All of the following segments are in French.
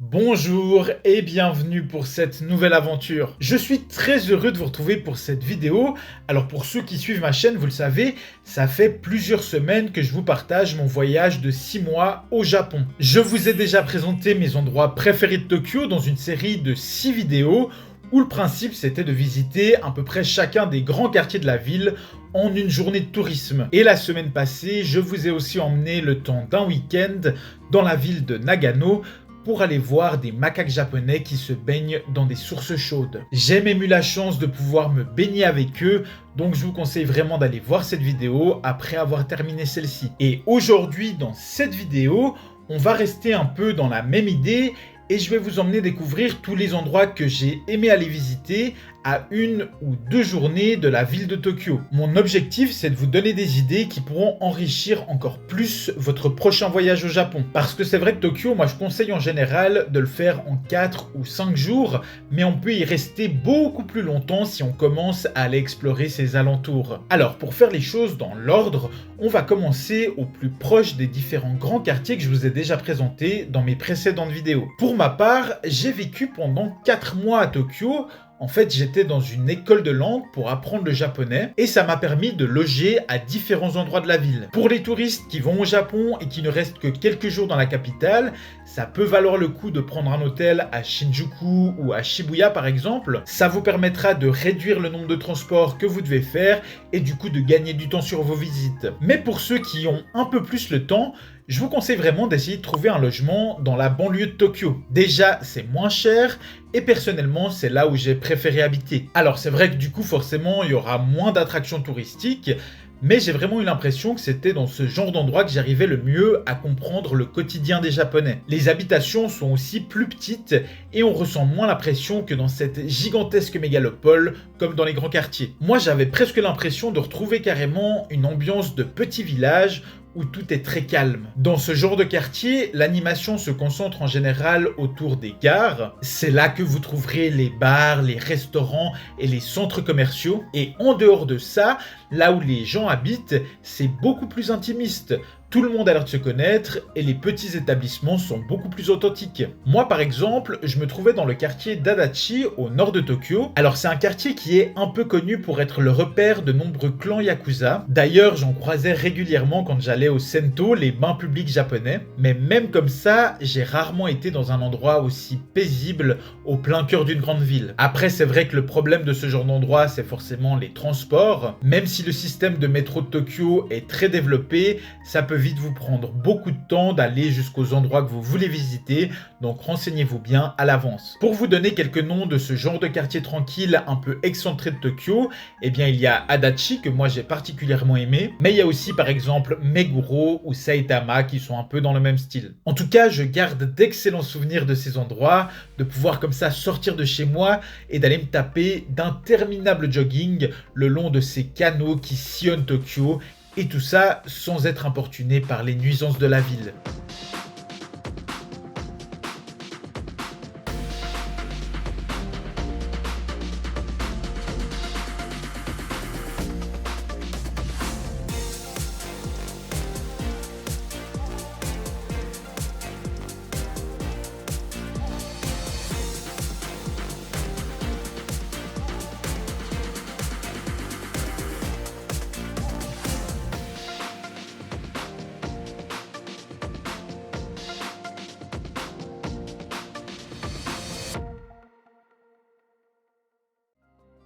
Bonjour et bienvenue pour cette nouvelle aventure. Je suis très heureux de vous retrouver pour cette vidéo. Alors pour ceux qui suivent ma chaîne, vous le savez, ça fait plusieurs semaines que je vous partage mon voyage de 6 mois au Japon. Je vous ai déjà présenté mes endroits préférés de Tokyo dans une série de 6 vidéos où le principe c'était de visiter à peu près chacun des grands quartiers de la ville en une journée de tourisme. Et la semaine passée, je vous ai aussi emmené le temps d'un week-end dans la ville de Nagano pour aller voir des macaques japonais qui se baignent dans des sources chaudes. J'ai même eu la chance de pouvoir me baigner avec eux, donc je vous conseille vraiment d'aller voir cette vidéo après avoir terminé celle-ci. Et aujourd'hui, dans cette vidéo, on va rester un peu dans la même idée et je vais vous emmener découvrir tous les endroits que j'ai aimé aller visiter à 1 ou 2 journées de la ville de Tokyo. Mon objectif, c'est de vous donner des idées qui pourront enrichir encore plus votre prochain voyage au Japon. Parce que c'est vrai que Tokyo, moi je conseille en général de le faire en 4 ou 5 jours, mais on peut y rester beaucoup plus longtemps si on commence à aller explorer ses alentours. Alors, pour faire les choses dans l'ordre, on va commencer au plus proche des différents grands quartiers que je vous ai déjà présentés dans mes précédentes vidéos. Pour ma part, j'ai vécu pendant 4 mois à Tokyo. En fait, j'étais dans une école de langue pour apprendre le japonais et ça m'a permis de loger à différents endroits de la ville. Pour les touristes qui vont au Japon et qui ne restent que quelques jours dans la capitale, ça peut valoir le coup de prendre un hôtel à Shinjuku ou à Shibuya par exemple. Ça vous permettra de réduire le nombre de transports que vous devez faire et du coup de gagner du temps sur vos visites. Mais pour ceux qui ont un peu plus le temps, je vous conseille vraiment d'essayer de trouver un logement dans la banlieue de Tokyo. Déjà, c'est moins cher et personnellement, c'est là où j'ai préféré habiter. Alors, c'est vrai que du coup, forcément, il y aura moins d'attractions touristiques, mais j'ai vraiment eu l'impression que c'était dans ce genre d'endroit que j'arrivais le mieux à comprendre le quotidien des Japonais. Les habitations sont aussi plus petites et on ressent moins la pression que dans cette gigantesque mégalopole comme dans les grands quartiers. Moi, j'avais presque l'impression de retrouver carrément une ambiance de petit village où tout est très calme. Dans ce genre de quartier, l'animation se concentre en général autour des gares. C'est là que vous trouverez les bars, les restaurants et les centres commerciaux. Et en dehors de ça, là où les gens habitent, c'est beaucoup plus intimiste. Tout le monde a l'air de se connaître et les petits établissements sont beaucoup plus authentiques. Moi par exemple, je me trouvais dans le quartier d'Adachi au nord de Tokyo. Alors c'est un quartier qui est un peu connu pour être le repère de nombreux clans yakuza. D'ailleurs j'en croisais régulièrement quand j'allais au Sento, les bains publics japonais. Mais même comme ça, j'ai rarement été dans un endroit aussi paisible au plein cœur d'une grande ville. Après c'est vrai que le problème de ce genre d'endroit c'est forcément les transports. Même si le système de métro de Tokyo est très développé, ça peut vite vous prendre beaucoup de temps d'aller jusqu'aux endroits que vous voulez visiter, donc renseignez-vous bien à l'avance. Pour vous donner quelques noms de ce genre de quartier tranquille un peu excentré de Tokyo, eh bien il y a Adachi que moi j'ai particulièrement aimé, mais il y a aussi par exemple Meguro ou Saitama qui sont un peu dans le même style. En tout cas, je garde d'excellents souvenirs de ces endroits, de pouvoir comme ça sortir de chez moi et d'aller me taper d'interminables jogging le long de ces canaux qui sillonnent Tokyo. Et tout ça sans être importuné par les nuisances de la ville.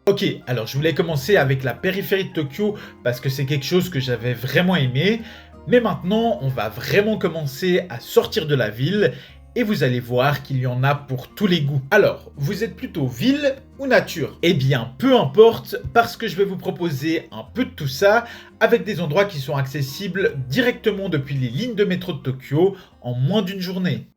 Ok, alors je voulais commencer avec la périphérie de Tokyo parce que c'est quelque chose que j'avais vraiment aimé. Mais maintenant, on va vraiment commencer à sortir de la ville et vous allez voir qu'il y en a pour tous les goûts. Alors, vous êtes plutôt ville ou nature? Eh bien, peu importe, parce que je vais vous proposer un peu de tout ça avec des endroits qui sont accessibles directement depuis les lignes de métro de Tokyo en moins d'une journée.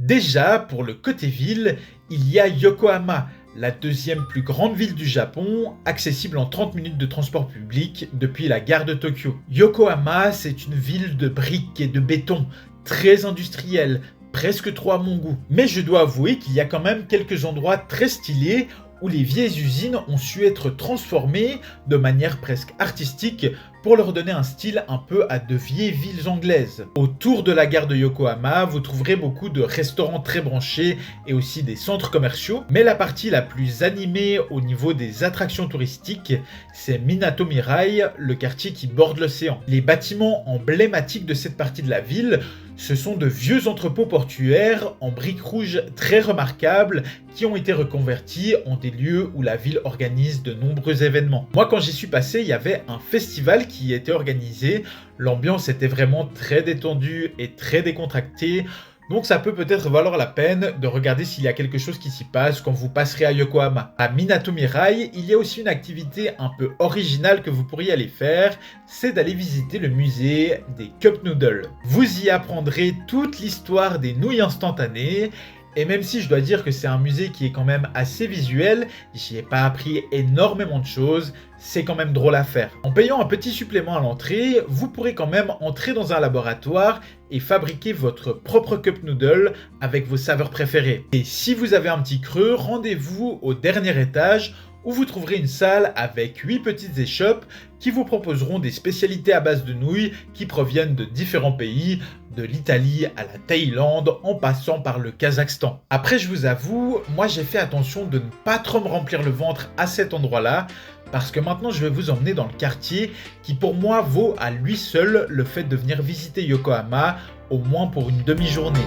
Déjà, pour le côté ville, il y a Yokohama, la deuxième plus grande ville du Japon, accessible en 30 minutes de transport public depuis la gare de Tokyo. Yokohama, c'est une ville de briques et de béton, très industrielle, presque trop à mon goût. Mais je dois avouer qu'il y a quand même quelques endroits très stylés où les vieilles usines ont su être transformées de manière presque artistique pour leur donner un style un peu à de vieilles villes anglaises. Autour de la gare de Yokohama, vous trouverez beaucoup de restaurants très branchés et aussi des centres commerciaux, mais la partie la plus animée au niveau des attractions touristiques, c'est Minato Mirai, le quartier qui borde l'océan. Les bâtiments emblématiques de cette partie de la ville, ce sont de vieux entrepôts portuaires en briques rouges très remarquables qui ont été reconvertis en des lieux où la ville organise de nombreux événements. Moi, quand j'y suis passé, il y avait un festival qui y était organisé. L'ambiance était vraiment très détendue et très décontractée. Donc ça peut peut-être valoir la peine de regarder s'il y a quelque chose qui s'y passe quand vous passerez à Yokohama. À Minato Mirai, il y a aussi une activité un peu originale que vous pourriez aller faire, c'est d'aller visiter le musée des Cup Noodles. Vous y apprendrez toute l'histoire des nouilles instantanées. Et même si je dois dire que c'est un musée qui est quand même assez visuel, j'y ai pas appris énormément de choses, c'est quand même drôle à faire. En payant un petit supplément à l'entrée, vous pourrez quand même entrer dans un laboratoire et fabriquer votre propre cup noodle avec vos saveurs préférées. Et si vous avez un petit creux, rendez-vous au dernier étage où vous trouverez une salle avec 8 petites échoppes qui vous proposeront des spécialités à base de nouilles qui proviennent de différents pays, de l'Italie à la Thaïlande en passant par le Kazakhstan. Après, je vous avoue, moi j'ai fait attention de ne pas trop me remplir le ventre à cet endroit-là parce que maintenant je vais vous emmener dans le quartier qui pour moi vaut à lui seul le fait de venir visiter Yokohama au moins pour une demi-journée.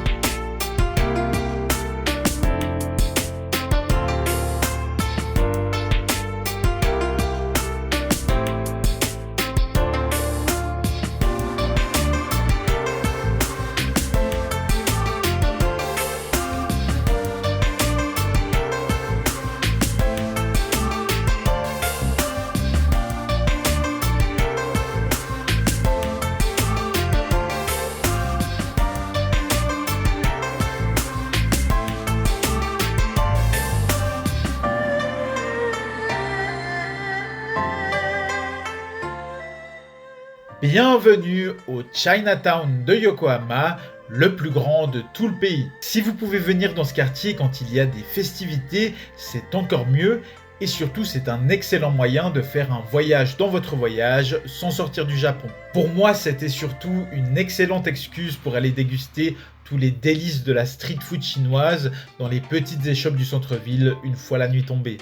Bienvenue au Chinatown de Yokohama, le plus grand de tout le pays. Si vous pouvez venir dans ce quartier quand il y a des festivités, c'est encore mieux. Et surtout, c'est un excellent moyen de faire un voyage dans votre voyage sans sortir du Japon. Pour moi, c'était surtout une excellente excuse pour aller déguster tous les délices de la street food chinoise dans les petites échoppes du centre-ville une fois la nuit tombée.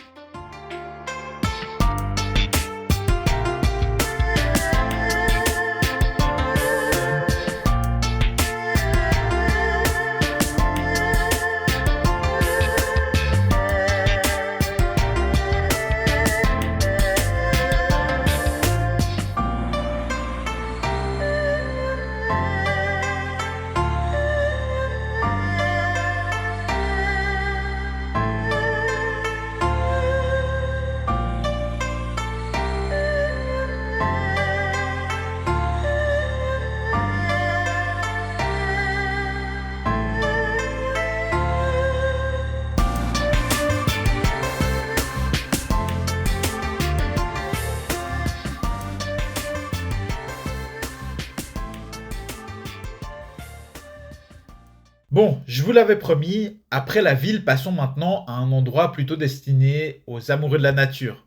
Bon, je vous l'avais promis, après la ville, passons maintenant à un endroit plutôt destiné aux amoureux de la nature.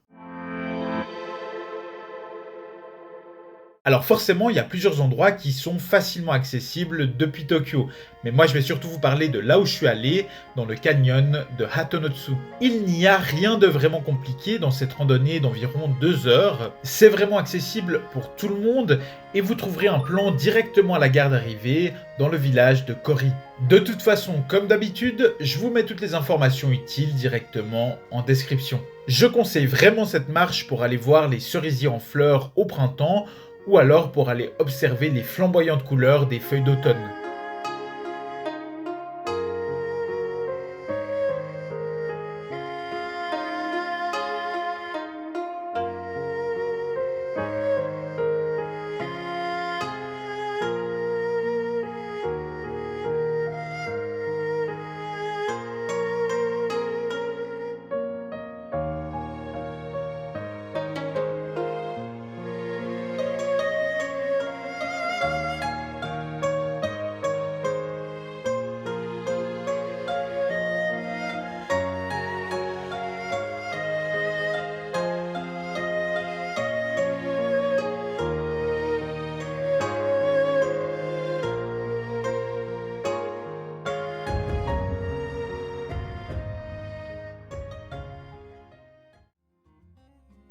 Alors forcément, il y a plusieurs endroits qui sont facilement accessibles depuis Tokyo. Mais moi, je vais surtout vous parler de là où je suis allé, dans le canyon de Hatonotsu. Il n'y a rien de vraiment compliqué dans cette randonnée d'environ 2 heures. C'est vraiment accessible pour tout le monde et vous trouverez un plan directement à la gare d'arrivée dans le village de Kori. De toute façon, comme d'habitude, je vous mets toutes les informations utiles directement en description. Je conseille vraiment cette marche pour aller voir les cerisiers en fleurs au printemps ou alors pour aller observer les flamboyantes couleurs des feuilles d'automne.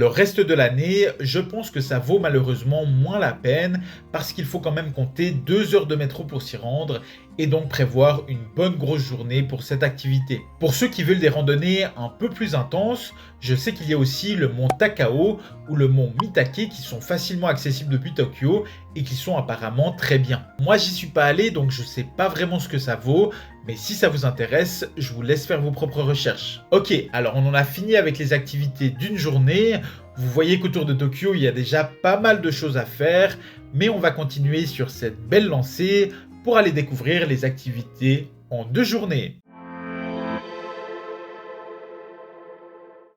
Le reste de l'année, je pense que ça vaut malheureusement moins la peine parce qu'il faut quand même compter 2 heures de métro pour s'y rendre et donc prévoir une bonne grosse journée pour cette activité. Pour ceux qui veulent des randonnées un peu plus intenses, je sais qu'il y a aussi le mont Takao ou le mont Mitake qui sont facilement accessibles depuis Tokyo et qui sont apparemment très bien. Moi j'y suis pas allé donc je sais pas vraiment ce que ça vaut, mais si ça vous intéresse, je vous laisse faire vos propres recherches. Ok, alors on en a fini avec les activités d'une journée. Vous voyez qu'autour de Tokyo, il y a déjà pas mal de choses à faire, mais on va continuer sur cette belle lancée pour aller découvrir les activités en 2 journées.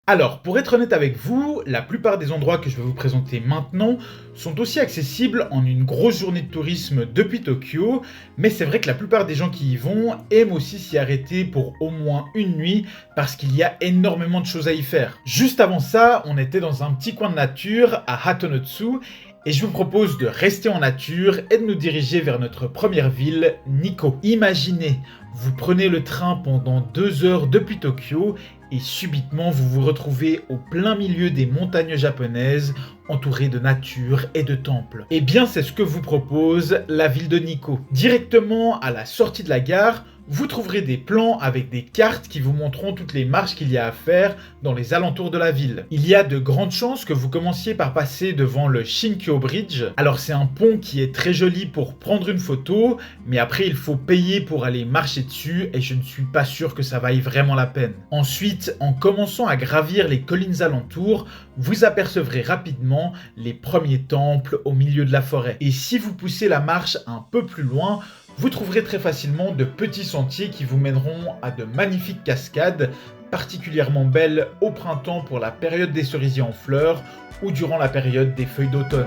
Alors, pour être honnête avec vous, la plupart des endroits que je vais vous présenter maintenant sont aussi accessibles en une grosse journée de tourisme depuis Tokyo, mais c'est vrai que la plupart des gens qui y vont aiment aussi s'y arrêter pour au moins une nuit parce qu'il y a énormément de choses à y faire. Juste avant ça, on était dans un petit coin de nature à Hatonotsu et je vous propose de rester en nature et de nous diriger vers notre première ville, Nikko. Imaginez, vous prenez le train pendant 2 heures depuis Tokyo et subitement vous vous retrouvez au plein milieu des montagnes japonaises, entouré de nature et de temples. Eh bien, c'est ce que vous propose la ville de Nikko. Directement à la sortie de la gare, vous trouverez des plans avec des cartes qui vous montreront toutes les marches qu'il y a à faire dans les alentours de la ville. Il y a de grandes chances que vous commenciez par passer devant le Shinkyo Bridge. Alors c'est un pont qui est très joli pour prendre une photo, mais après il faut payer pour aller marcher dessus et je ne suis pas sûr que ça vaille vraiment la peine. Ensuite, en commençant à gravir les collines alentours, vous apercevrez rapidement les premiers temples au milieu de la forêt. Et si vous poussez la marche un peu plus loin, vous trouverez très facilement de petits sentiers qui vous mèneront à de magnifiques cascades, particulièrement belles au printemps pour la période des cerisiers en fleurs ou durant la période des feuilles d'automne.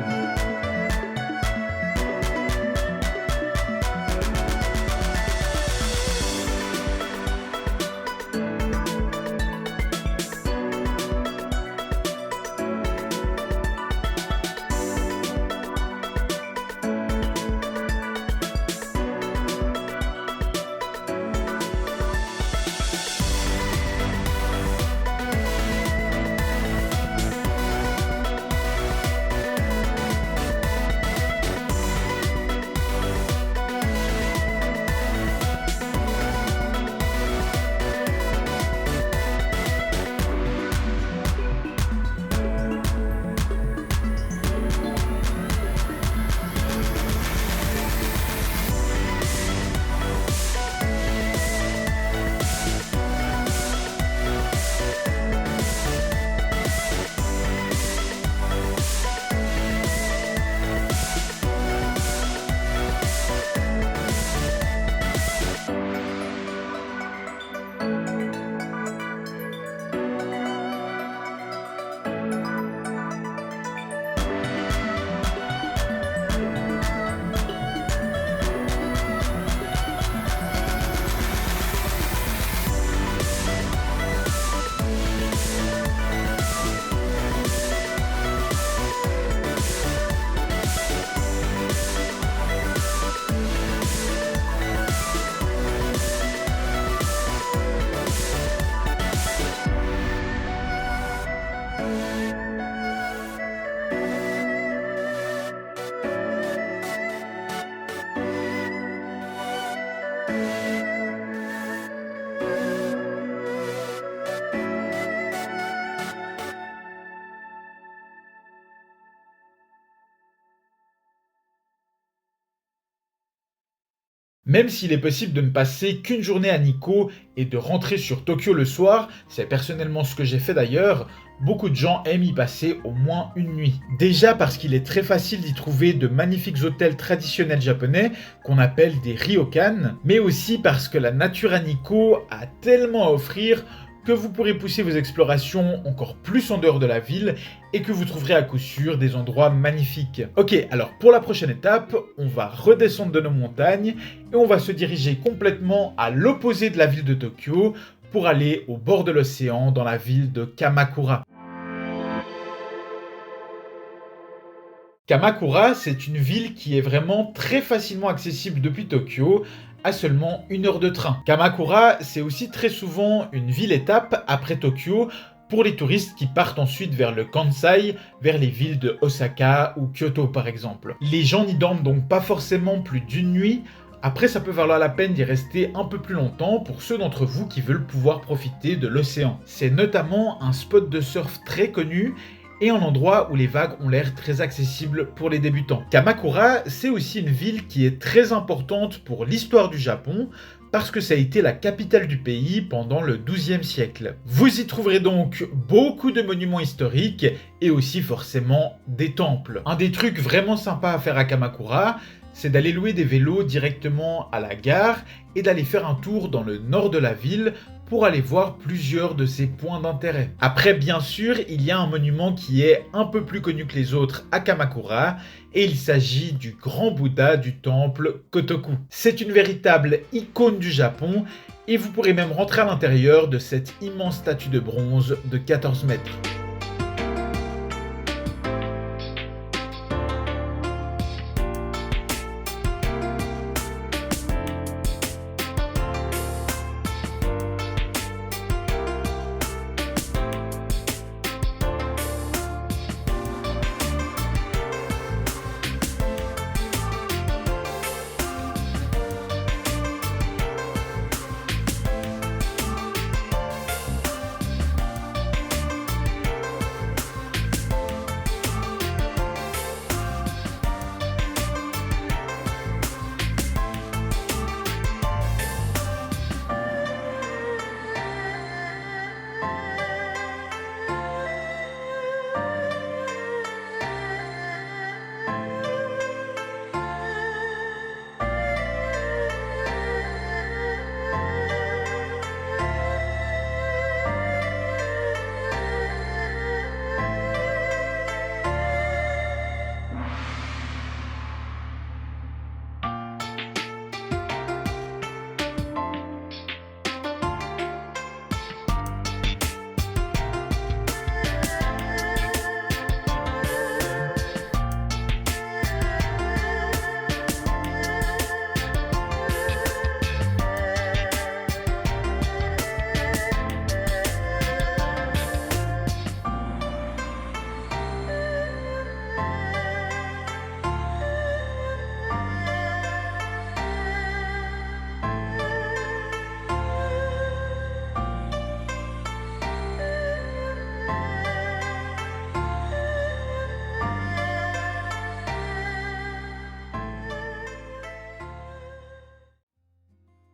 Même s'il est possible de ne passer qu'une journée à Nikko et de rentrer sur Tokyo le soir, c'est personnellement ce que j'ai fait d'ailleurs, beaucoup de gens aiment y passer au moins une nuit. Déjà parce qu'il est très facile d'y trouver de magnifiques hôtels traditionnels japonais qu'on appelle des ryokan, mais aussi parce que la nature à Nikko a tellement à offrir que vous pourrez pousser vos explorations encore plus en dehors de la ville et que vous trouverez à coup sûr des endroits magnifiques. Ok, alors pour la prochaine étape, on va redescendre de nos montagnes et on va se diriger complètement à l'opposé de la ville de Tokyo pour aller au bord de l'océan dans la ville de Kamakura. Kamakura, c'est une ville qui est vraiment très facilement accessible depuis Tokyo, à seulement 1 heure de train. Kamakura, c'est aussi très souvent une ville-étape après Tokyo, pour les touristes qui partent ensuite vers le Kansai, vers les villes de Osaka ou Kyoto par exemple. Les gens n'y dorment donc pas forcément plus d'une nuit. Après, ça peut valoir la peine d'y rester un peu plus longtemps pour ceux d'entre vous qui veulent pouvoir profiter de l'océan. C'est notamment un spot de surf très connu et un endroit où les vagues ont l'air très accessibles pour les débutants. Kamakura, c'est aussi une ville qui est très importante pour l'histoire du Japon, parce que ça a été la capitale du pays pendant le XIIe siècle. Vous y trouverez donc beaucoup de monuments historiques et aussi forcément des temples. Un des trucs vraiment sympas à faire à Kamakura, c'est d'aller louer des vélos directement à la gare et d'aller faire un tour dans le nord de la ville pour aller voir plusieurs de ses points d'intérêt. Après, bien sûr, il y a un monument qui est un peu plus connu que les autres à Kamakura, et il s'agit du grand Bouddha du temple Kotoku. C'est une véritable icône du Japon, et vous pourrez même rentrer à l'intérieur de cette immense statue de bronze de 14 mètres.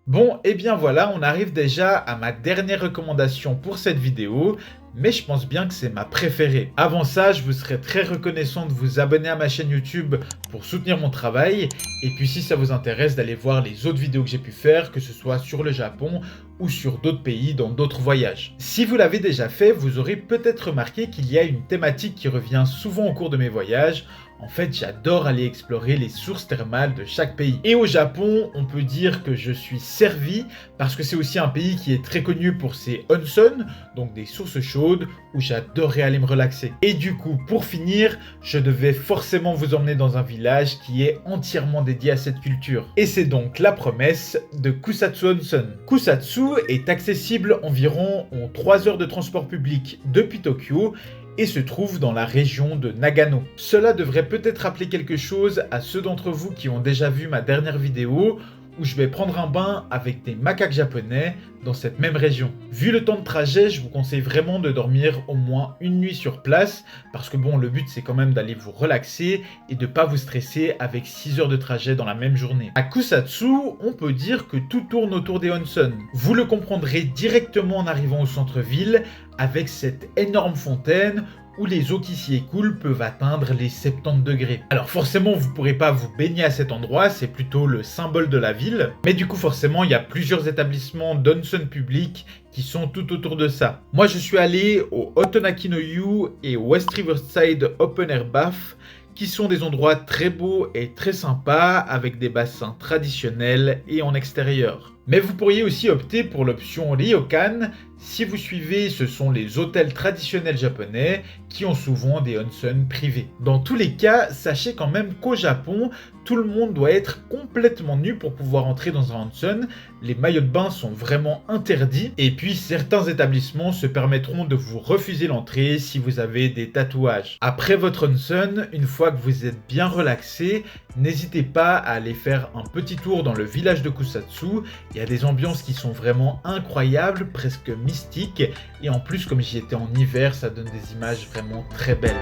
Bon, et bien voilà, on arrive déjà à ma dernière recommandation pour cette vidéo, mais je pense bien que c'est ma préférée. Avant ça, je vous serais très reconnaissant de vous abonner à ma chaîne YouTube pour soutenir mon travail, et puis si ça vous intéresse d'aller voir les autres vidéos que j'ai pu faire, que ce soit sur le Japon ou sur d'autres pays dans d'autres voyages. Si vous l'avez déjà fait, vous aurez peut-être remarqué qu'il y a une thématique qui revient souvent au cours de mes voyages. En fait, j'adore aller explorer les sources thermales de chaque pays. Et au Japon, on peut dire que je suis servi parce que c'est aussi un pays qui est très connu pour ses onsen, donc des sources chaudes où j'adorerais aller me relaxer. Et du coup, pour finir, je devais forcément vous emmener dans un village qui est entièrement dédié à cette culture. Et c'est donc la promesse de Kusatsu Onsen. Kusatsu est accessible environ en 3 heures de transport public depuis Tokyo et se trouve dans la région de Nagano. Cela devrait peut-être rappeler quelque chose à ceux d'entre vous qui ont déjà vu ma dernière vidéo où je vais prendre un bain avec des macaques japonais dans cette même région. Vu le temps de trajet, je vous conseille vraiment de dormir au moins une nuit sur place parce que bon, le but c'est quand même d'aller vous relaxer et de pas vous stresser avec 6 heures de trajet dans la même journée. À Kusatsu, on peut dire que tout tourne autour des onsen. Vous le comprendrez directement en arrivant au centre-ville avec cette énorme fontaine où les eaux qui s'y écoulent peuvent atteindre les 70 degrés. Alors forcément, vous ne pourrez pas vous baigner à cet endroit, c'est plutôt le symbole de la ville. Mais du coup, forcément, il y a plusieurs établissements d'onsen publics qui sont tout autour de ça. Moi, je suis allé au Otonaki no Yu et au West Riverside Open Air Bath, qui sont des endroits très beaux et très sympas, avec des bassins traditionnels et en extérieur. Mais vous pourriez aussi opter pour l'option ryokan. Si vous suivez, ce sont les hôtels traditionnels japonais qui ont souvent des onsen privés. Dans tous les cas, sachez quand même qu'au Japon, tout le monde doit être complètement nu pour pouvoir entrer dans un onsen. Les maillots de bain sont vraiment interdits. Et puis certains établissements se permettront de vous refuser l'entrée si vous avez des tatouages. Après votre onsen, une fois que vous êtes bien relaxé, n'hésitez pas à aller faire un petit tour dans le village de Kusatsu. Il y a des ambiances qui sont vraiment incroyables, presque mystiques. Et en plus, comme j'y étais en hiver, ça donne des images vraiment très belles.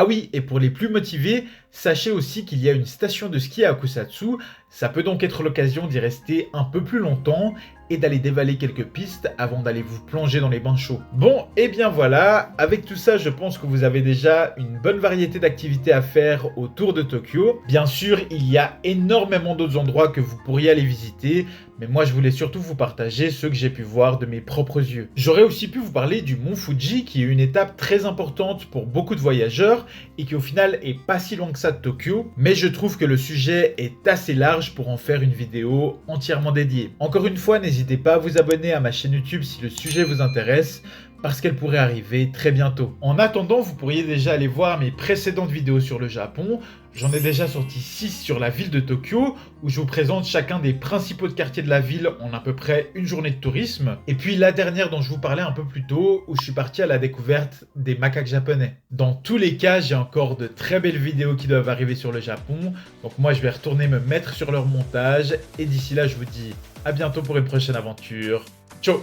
Ah oui, et pour les plus motivés, sachez aussi qu'il y a une station de ski à Kusatsu. Ça peut donc être l'occasion d'y rester un peu plus longtemps et d'aller dévaler quelques pistes avant d'aller vous plonger dans les bains chauds. Bon, et bien voilà, avec tout ça, je pense que vous avez déjà une bonne variété d'activités à faire autour de Tokyo. Bien sûr, il y a énormément d'autres endroits que vous pourriez aller visiter, mais moi je voulais surtout vous partager ceux que j'ai pu voir de mes propres yeux. J'aurais aussi pu vous parler du mont Fuji, qui est une étape très importante pour beaucoup de voyageurs et qui au final est pas si loin que ça de Tokyo, mais je trouve que le sujet est assez large pour en faire une vidéo entièrement dédiée. Encore une fois, n'hésitez pas à vous abonner à ma chaîne YouTube si le sujet vous intéresse, parce qu'elle pourrait arriver très bientôt. En attendant, vous pourriez déjà aller voir mes précédentes vidéos sur le Japon. J'en ai déjà sorti 6 sur la ville de Tokyo, où je vous présente chacun des principaux quartiers de la ville en à peu près une journée de tourisme. Et puis la dernière dont je vous parlais un peu plus tôt, où je suis parti à la découverte des macaques japonais. Dans tous les cas, j'ai encore de très belles vidéos qui doivent arriver sur le Japon. Donc moi, je vais retourner me mettre sur leur montage. Et d'ici là, je vous dis à bientôt pour une prochaine aventure. Ciao!